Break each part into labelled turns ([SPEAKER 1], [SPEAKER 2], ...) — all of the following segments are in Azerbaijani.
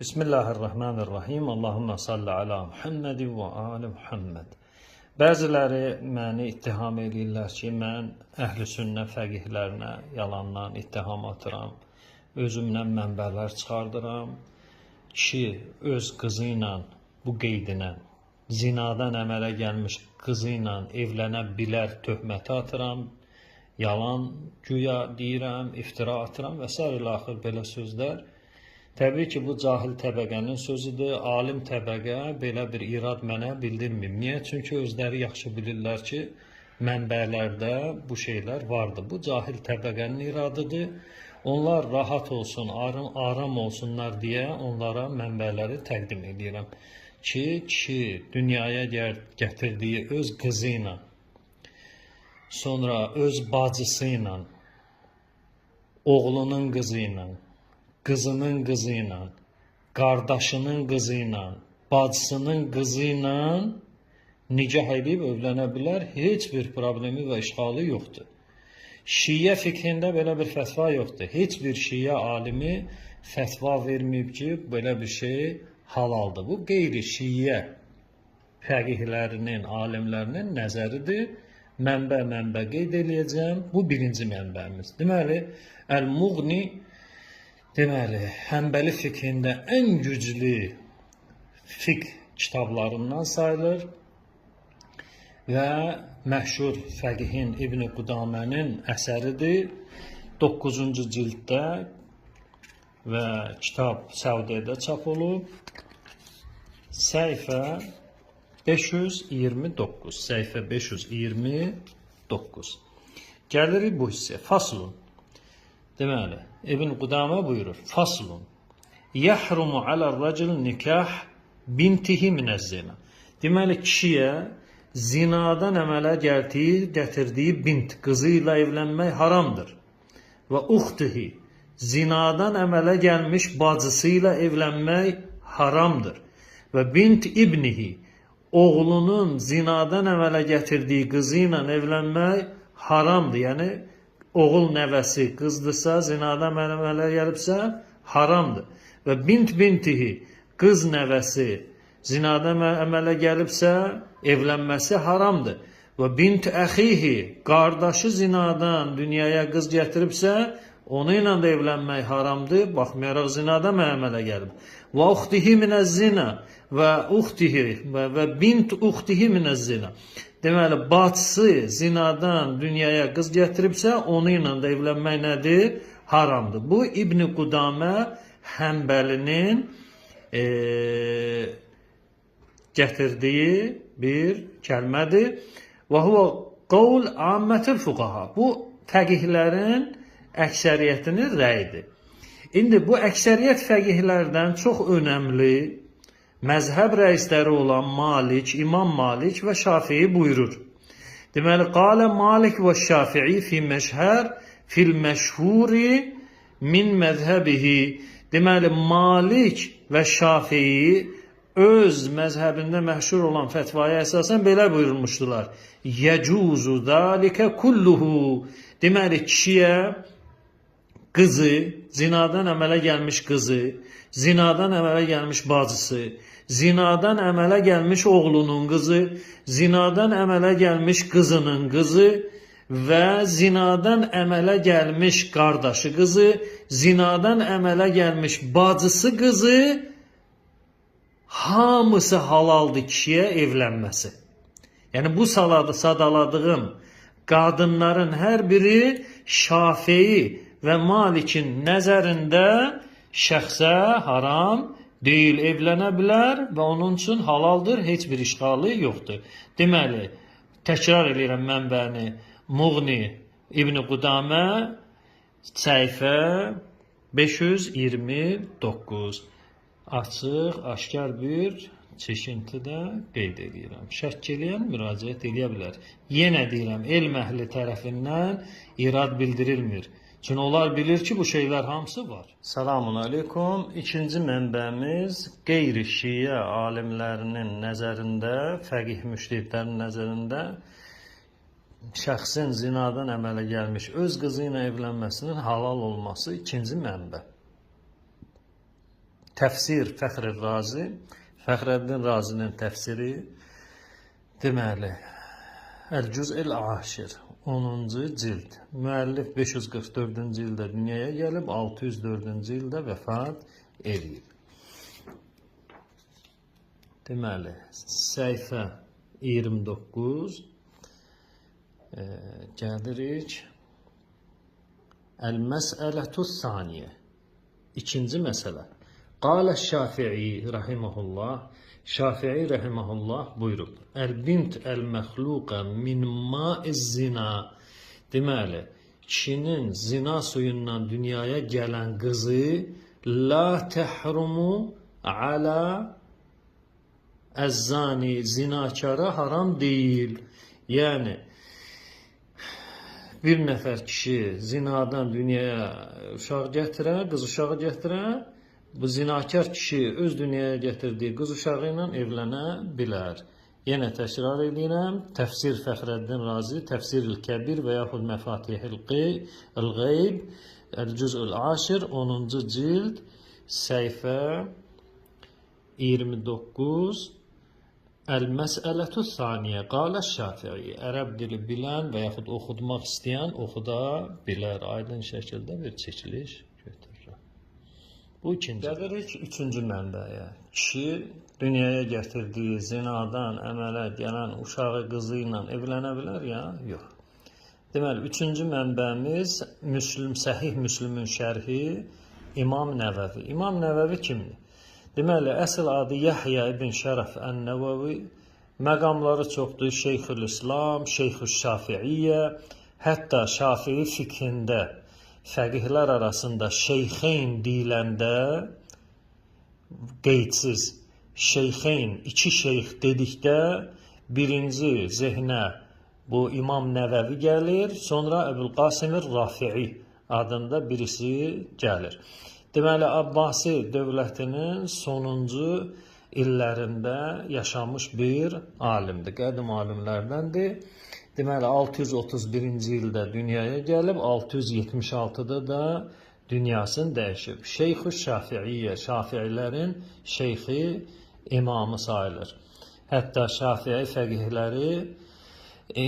[SPEAKER 1] Bismillahirrahmanirrahim. Allahümme salli ala Muhammed və ali Muhammed. Bəziləri məni ittiham edirlər ki, mən əhl-i sünnə fəqihlərinə yalandan ittiham atıram. Özümdən mənbələr çıxardıram. Kişi öz qızı ilə, bu qeydinə, zinadan əmələ gəlmiş qızı ilə evlənə bilər töhməti atıram. Yalan güya deyirəm, iftira atıram və s. ilə axır belə sözlər. Təbii ki, bu cahil təbəqənin sözüdür. Alim təbəqə belə bir irad mənə bildirmir. Niyə? Çünki özləri yaxşı bilirlər ki, mənbələrdə bu şeylər vardır. Bu cahil təbəqənin iradıdır. Onlar rahat olsun, aram olsunlar deyə onlara mənbələri təqdim edirəm. Ki, kişi dünyaya gətirdiyi öz qızı ilə, sonra öz bacısı ilə, oğlunun qızı ilə, qızının qızı ilə, qardaşının qızı ilə, bacısının qızı ilə nikah edib evlənə bilər. Heç bir problemi və işğalı yoxdur. Şiyə fikrində belə bir fətva yoxdur. Heç bir şiyə alimi fətva verməyib ki, belə bir şey halaldır. Bu qeyri-şiyə fəqihlərinin, alimlərinin nəzəridir. Mənbə qeyd eləyəcəm. Bu birinci mənbəmiz. Deməli, Əl-Muğni Həmbəli fikrində ən güclü fiqh kitablarından sayılır və məşhur fəqihin İbn Qudamənin əsəridir. 9-cu cilddə və kitab Səudiyyədə çap olub. Səhifə 529. Səhifə 529. Gəlirik bu hissə. Faslun. Deməli, İbn Qudamə buyurur. Faslun. Yəhrumu alə'r-rəcul nikah bintihi minəz-zina. Deməli, kişiyə zinadan əmələ gətirdiyi bint, qızı ilə evlənmək haramdır. Və uxtihi, zinadan əmələ gəlmiş bacısı ilə evlənmək haramdır. Və bint ibnihi, oğlunun zinadan əmələ gətirdiyi qızı ilə evlənmək haramdır. Yəni, oğul nəvəsi qızdırsa, zinadan əmələ gəlibsə, haramdır. Və bint bintihi, qız nəvəsi zinadan əmələ gəlibsə, evlənməsi haramdır. Və bint əxihi, qardaşı zinadan dünyaya qız gətiribsə, onu ilə də evlənmək haramdır. Baxmayaraq zinadan əmələ gəlib. Və uxtihi minəz-zina və uxtihi və bint uxtihi minəz-zina. Deməli, bacısı zinadan dünyaya qız gətiribsə, onu ilə də evlənmək nədir? Haramdır. Bu, İbn Qudamə Həmbəlinin gətirdiyi bir kəlmədir. Və huvə qavl ammətil fuqaha. Bu, fəqihlərin əksəriyyətinin rəyidir. İndi bu əksəriyyət fəqihlərdən çox önəmli məzhəb rəisləri olan Malik, İmam Malik və Şafii buyurur. Deməli, qalə Malik və Şafii fil məşhuri min məzhəbihi. Deməli, Malik və Şafii öz məzhəbində məşhur olan fətvaya əsasən belə buyurmuşdular. Yəcuzu dalikə kulluhu. Deməli, kişiyə qızı, zinadan əmələ gəlmiş qızı, zinadan əmələ gəlmiş bacısı, zinadan əmələ gəlmiş oğlunun qızı, zinadan əmələ gəlmiş qızının qızı və zinadan əmələ gəlmiş qardaşı qızı, zinadan əmələ gəlmiş bacısı qızı hamısı halaldır kişiyə evlənməsi. Yəni bu sadaladığım qadınların hər biri Şafii və Malikin nəzərində şəxsə haram deyil, evlənə bilər və onun üçün halaldır, heç bir işğalı yoxdur. Deməli, təkrar edirəm mənbəni, Muğni İbn Qudamə, səhifə 529. Açıq, aşkar bir çeşintidə qeyd edirəm. Şəkk eləyən müraciət edə bilər. Yenə deyirəm, elm əhli tərəfindən irad bildirilmir. Çünki onlar bilir ki, bu şeylər hamısı var. Selamun aleykum. İkinci mənbəmiz qeyri-şiyə alimlərinin nəzərində, fəqih müştəhidlərin nəzərində şəxsin zinadan əmələ gəlmiş öz qızı ilə evlənməsinin halal olması ikinci mənbə. Təfsir Fəxr Razi, Fəxrəddin Razinin təfsiri, deməli, Əl-Cüz'ül Aşir, 10-cu cild. Müəllif 544-cü ildə dünyaya gəlib, 604-cü ildə vəfat edib. Deməli, səhifə 29 gəlirik. Əl-məsələtü saniyə, ikinci məsələ. Qalə Şafii rahimehullah, Şafii rahimehullah buyurub: Əl-bint əl-məxluqə min ma'iz zina. Deməli, kişinin zina suyundan dünyaya gələn qızı la təhrumu ala əzzani, zinakara haram deyil. Yəni, bir nəfər kişi zinadan dünyaya uşaq gətirər, qız uşağı gətirər, bu zinakar kişi öz dünyaya gətirdiyi qız uşağı ilə evlənə bilər. Yenə təkrar edirəm, Təfsir Fəxrəddin Razi, Təfsir-ül Kəbir və yaxud Məfatihül Qeyb, Əl-Cüz'ül Aşir, 10-cu cild, səhifə 29, Əl-məsələtü saniyə, qalə Şafii. Ərəb dili bilən və yaxud oxutmaq istəyən oxuda bilər. Aydın şəkildə bir çəkiliş götürür. Bu ikinci. Gəlirik üçüncü mənbəyə. Kişi dünyaya gətirdiyi zinadan əmələ gələn uşağı qızı ilə evlənə bilər ya? Yox. Deməli, üçüncü mənbəmiz Səhih Müslümün şərhi İmam Nəvəvi. İmam Nəvəvi kimdir? Deməli, əsl adı Yahya ibn Şərəf Ən-Nəvəvi, məqamları çoxdur. Şeyxülislam, Şeyxüş-Şafiiyyə, hətta Şafii fiqhində fəqihlər arasında şeyxeyn deyiləndə qeydsiz şeyxeyn, iki şeyx dedikdə birinci zehnə bu İmam Nəvəvi gəlir, sonra Əbülqasim Rafi'i adında birisi gəlir. Deməli, Abbasi dövlətinin sonuncu illərində yaşamış bir alimdir, qədim alimlərdəndir. Deməli, 631-ci ildə dünyaya gəlib, 676-da da dünyasını dəyişib. Şeyxüş Şafiiyyə, Şafiilərin şeyxi, imamı sayılır. Hətta Şafii fəqihləri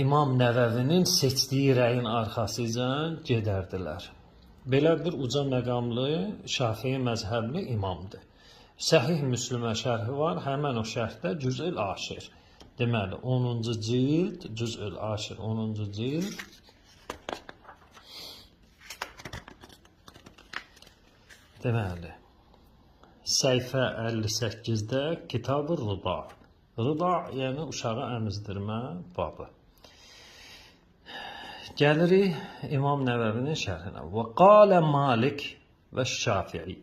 [SPEAKER 1] İmam Nəvəvinin seçdiyi rəyin arxasıca gedərdilər. Belə bir uca məqamlı Şafii məzhəbli imamdır. Səhih Müslümə şərhi var, həmən o şərhdə Cüz'ül Aşir. Deməli, 10-cu cild, Cüz'ül Aşir, 10-cu cild. Deməli, səhifə 58-də Kitab-ı Rıda. Rıda, yəni uşağı əmizdirmə babı. Gəlirik İmam Nəvəvinin şərhinə. Və qalə Malik və Şafii.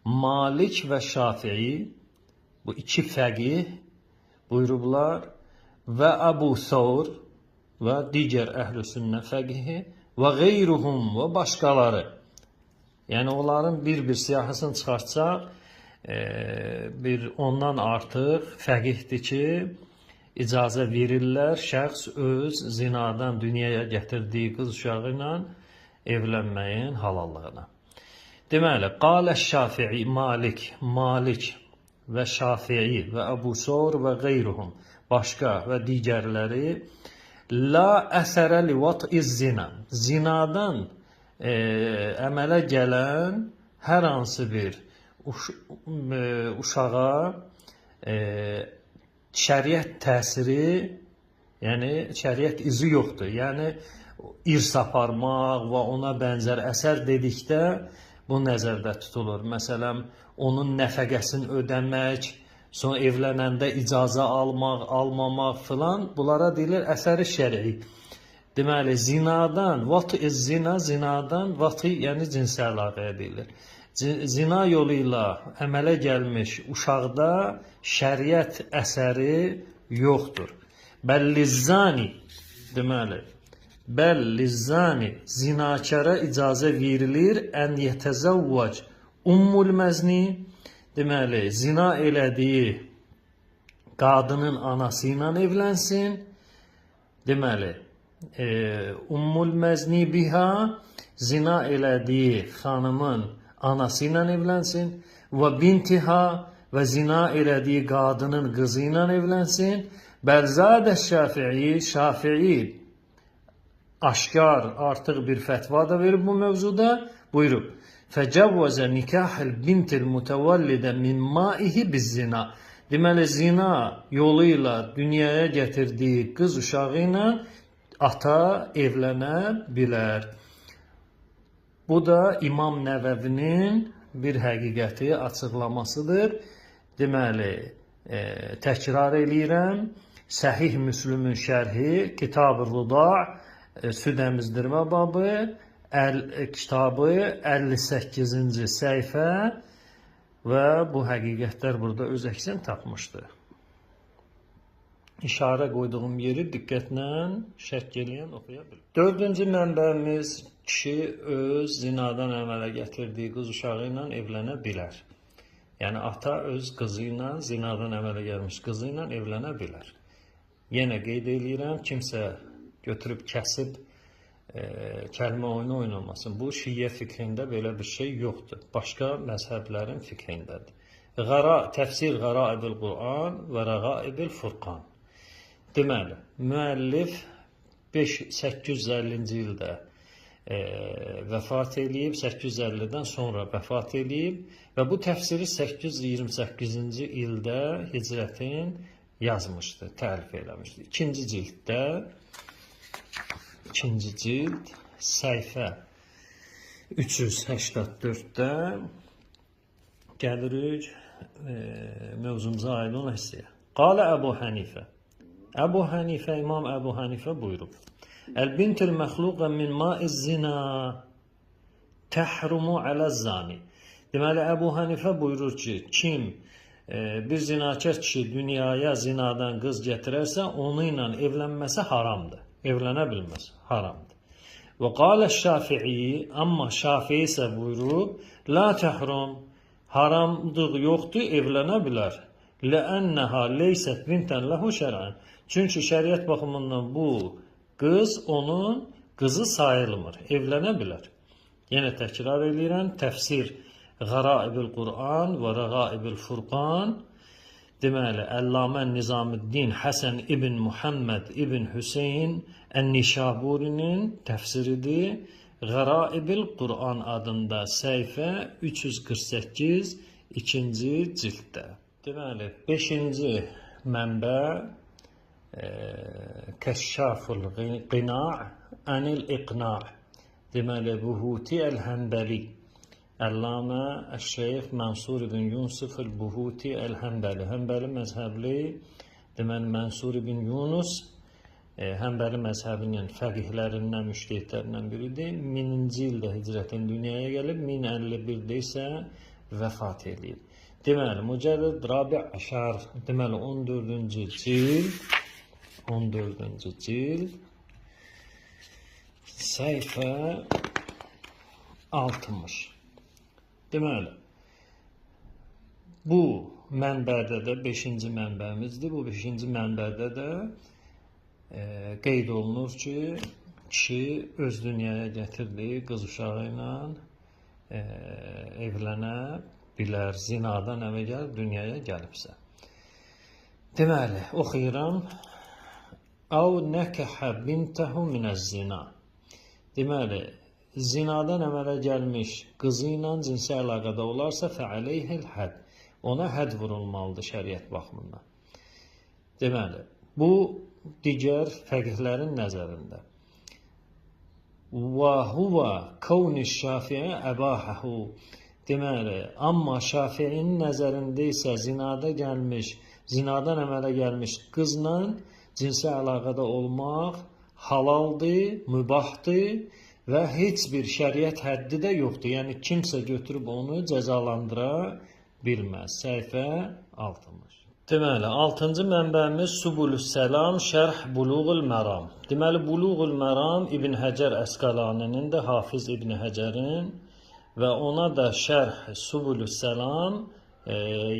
[SPEAKER 1] Malik və Şafii, bu iki fəqih buyurublar və Əbu Thawr və digər əhl-i sünnə fəqihi və qeyruhum və başqaları. Yəni, onların bir-bir siyahısını çıxartsaq, ondan artıq fəqihdir ki, icazə verirlər şəxs öz zinadan dünyaya gətirdiyi qız uşağı ilə evlənməyin halallığına. Deməli, qalə Şafii, Malik və Şafii və Əbu Thawr və qeyruhum, başqa və digərləri, la əsərə li vat'iz zina, zinadan əmələ gələn hər hansı bir uşağa şəriət təsiri, yəni şəriət izi yoxdur. Yəni, irs aparmaq və ona bənzər əsər dedikdə bu nəzərdə tutulur. Məsələn, onun nəfəqəsini ödəmək, sonra evlənəndə icazə almaq, almamaq filan, bunlara deyilir əsəri şəri. Deməli, zinadan, zinadan, yəni cinsi əlaqəyə deyilir. Zina yolu ilə əmələ gəlmiş uşaqda şəriət əsəri yoxdur. Bəllizzani, deməli, bəllizzani, zinakara icazə verilir, ən yətəzəvvac ummul məzni, deməli, zina elədiyi qadının anası ilə evlənsin, deməli, ummul məzni biha, zina elədiyi xanımın anası ilə evlənsin və bintiha və zina elədiyi qadının qızı ilə evlənsin. Bəlzadə Şafii aşkar artıq bir fətva da verib bu mövzuda. Buyurub. Fəcəvvəzə nikahil bintil mütəvəllidə min maihi biz zina. Deməli, zina yolu ilə dünyaya gətirdiyi qız uşağı ilə ata evlənə bilər. Bu da İmam Nəvəvinin bir həqiqəti açıqlamasıdır. Deməli, təkrar eləyirəm. Səhih Müslümün şərhi, Kitab-ı Ruda, süd əmizdirmə babı, kitabı 58-ci səhifə və bu həqiqətlər burada öz əksini tapmışdır. İşarə qoyduğum yeri diqqətlə şərh eləyən oxuya bilir. Dördüncü mənbəmiz, kişi öz zinadan əmələ gətirdiyi qız uşağı ilə evlənə bilər. Yəni, ata öz qızı ilə, zinadan əmələ gəlmiş qızı ilə evlənə bilər. Yenə qeyd eləyirəm, kimsə götürüb kəsib kəlmə oyunu oynamasın. Bu, Şiyə fikrində belə bir şey yoxdur. Başqa məzhəblərin fikrindədir. Təfsir Qəraib-ül Quran və Rəqaib-ül Furqan. Deməli, müəllif 850-ci ildə vəfat eləyib, 850-dən sonra vəfat eləyib və bu təfsiri 828-ci ildə hicrətin yazmışdı, təlif eləmişdi. İkinci cild, səhifə 384-də gəlirik mövzumuza aid olan hissəyə. Qalə Əbu Hənifə. Əbu Hənifə, İmam Əbu Hənifə buyurub. Əl-bintul məxluqə min maiz zina təhrumu aləz-zani. Deməli, Əbu Hənifə buyurur ki, kim bir zinakar kişi dünyaya zinadan qız gətirərsə, onu ilə evlənməsi haramdır. Evlənə bilməz, haramdır. Və qalə Şafii, amma Şafii isə buyurub, la təhrum, haramlıq yoxdur, evlənə bilər. Ləənnəhə leysət bintən ləhu şərən. Çünki şəriət baxımından bu qız onun qızı sayılmır, evlənə bilər. Yenə təkrar eləyirəm, təfsir Qəraib-ül Quran və Rəqaib-ül Furqan. Deməli, Əllamə Nizamüddin Həsən ibn Muhammed ibn Hüseyin Ən-Nişaburinin təfsiridir. Qəraib-ül Quran adında səhifə 348 ikinci cilddə. Deməli, 5-ci mənbə Kəşşaful Qina' Anil İqna' deməli, Buhuti Əl-Həmbəli Əllamə Əş-Şeyx Mənsur ibn Yusuf el-Buhuti el-Həmbəli. Həmbəli məzhəbli, deməli Mənsur ibn Yunus Həmbəli məzhəbinin fəqihlərindən, müştəhidlərindən biridir. 1000-ci ildə hicrətin dünyaya gəlib, 1051-də isə vəfat edib. Deməli, Mücərrəd Rabi Əşar, deməli 14-cü cild, səhifə 60. Deməli, bu mənbədə də 5-ci mənbəmizdir. Bu 5-ci mənbədə də qeyd olunur ki, kişi öz dünyaya gətirdiyi qız uşağı ilə evlənə bilər, zinadan əvvəl dünyaya gəlibsə. Deməli, oxuyuram. Əv nəkəhə bintəhu minəz-zina. Deməli, zinadan əmələ gəlmiş qızı ilə cinsi əlaqədə olarsa fəaleyhil həd. Ona həd vurulmalıdır şəriət baxımından. Deməli, bu digər fəqihlərin nəzərində. Və huvə kavni şafiə əbahəhu. Deməli, amma Şafiinin nəzərində isə zinadan əmələ gəlmiş qızla cinsi əlaqədə olmaq halaldır, mübahdır və heç bir şəriət həddi də yoxdur. Yəni, kimsə götürüb onu cəzalandıra bilməz. Səhifə 60. Deməli, 6-cı mənbəmiz Subulüs-Səlam, Şərh Buluğul Məram. Deməli, Buluğul Məram İbn Həcər Əsqalaninin də Hafiz İbn Həcərin və ona da Şərh Subulüs-Səlam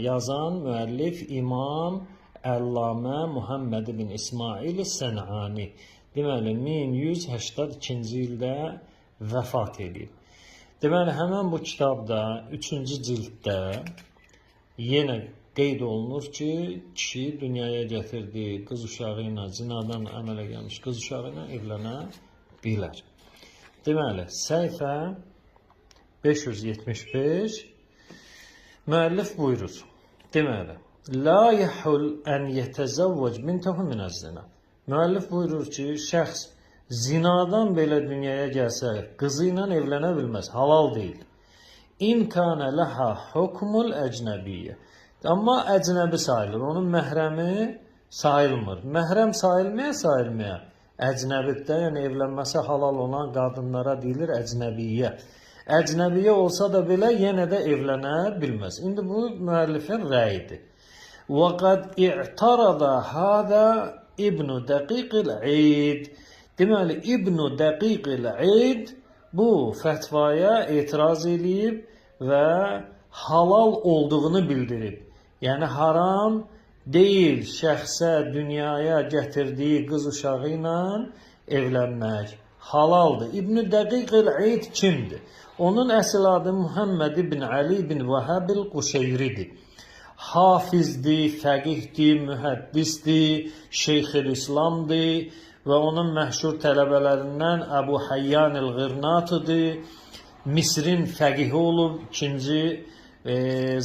[SPEAKER 1] yazan müəllif İmam Əllamə Muhammed ibn İsmail Sən'ani. Deməli, 1182-ci ildə vəfat edib. Deməli, həmən bu kitabda 3-cü cilddə yenə qeyd olunur ki, kişi dünyaya gətirdiyi qız uşağı ilə, zinadan əmələ gəlmiş qız uşağı ilə evlənə bilər. Deməli, səhifə 575 müəllif buyurur. Deməli, la yəhul ən yətəzəvvəc bintəhu minəz-zina. Müəllif buyurur ki, şəxs zinadan belə dünyaya gəlsə, qızı ilə evlənə bilməz, halal deyil. İn kana laha hukmul əcnəbiyyə. Amma əcnəbi sayılır, onun məhrəmi sayılmır. Məhrəm sayılmaya. Əcnəbiddə, yəni evlənməsi halal olan qadınlara deyilir əcnəbiyyə. Əcnəbiyyə olsa da belə yenə də evlənə bilməz. İndi bu müəllifin rəyidir. Və qad i'tarada hada İbn Dəqiqil İd. Deməli, İbn Dəqiqil İd bu fətvaya etiraz edib və halal olduğunu bildirib. Yəni, haram deyil şəxsə dünyaya gətirdiyi qız uşağı ilə evlənmək. Halaldır. İbn Dəqiqil İd kimdir? Onun əsl adı Muhammed ibn Ali ibn Vəhəbil Quşeyridir. Hafizdir, fəqihdir, mühəddisdir, Şeyxülislamdır və onun məşhur tələbələrindən Əbu Hayyan el-Qırnatıdır. Misrin fəqihi olub, ikinci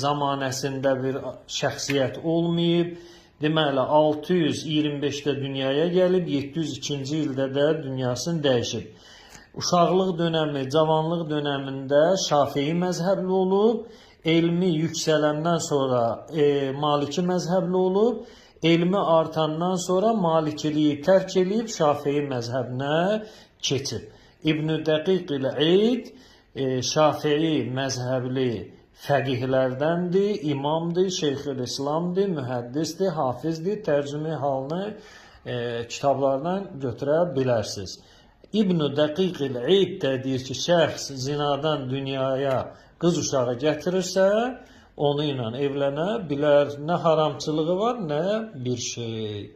[SPEAKER 1] zamanəsində bir şəxsiyyət olmayıb. Deməli, 625-də dünyaya gəlib, 702-ci ildə də dünyasını dəyişib. Uşaqlıq dönəmi, cavanlıq dönəmində Şafii məzhəbli olub, elmi yüksələndən sonra Maliki məzhəbli olub, elmi artandan sonra Malikiliyi tərk edib Şafii məzhəbinə keçib. İbn Dəqiqil İd Şafii məzhəbli fəqihlərdəndir, imamdır, Şeyxülislamdır, mühəddisdir, hafizdir, tərcümə halını kitablardan götürə bilərsiniz. İbn Dəqiqil İd də deyir ki, şəxs zinadan dünyaya qız uşağı gətirirsə, onu ilə evlənə bilər. Nə haramçılığı var, nə bir şey.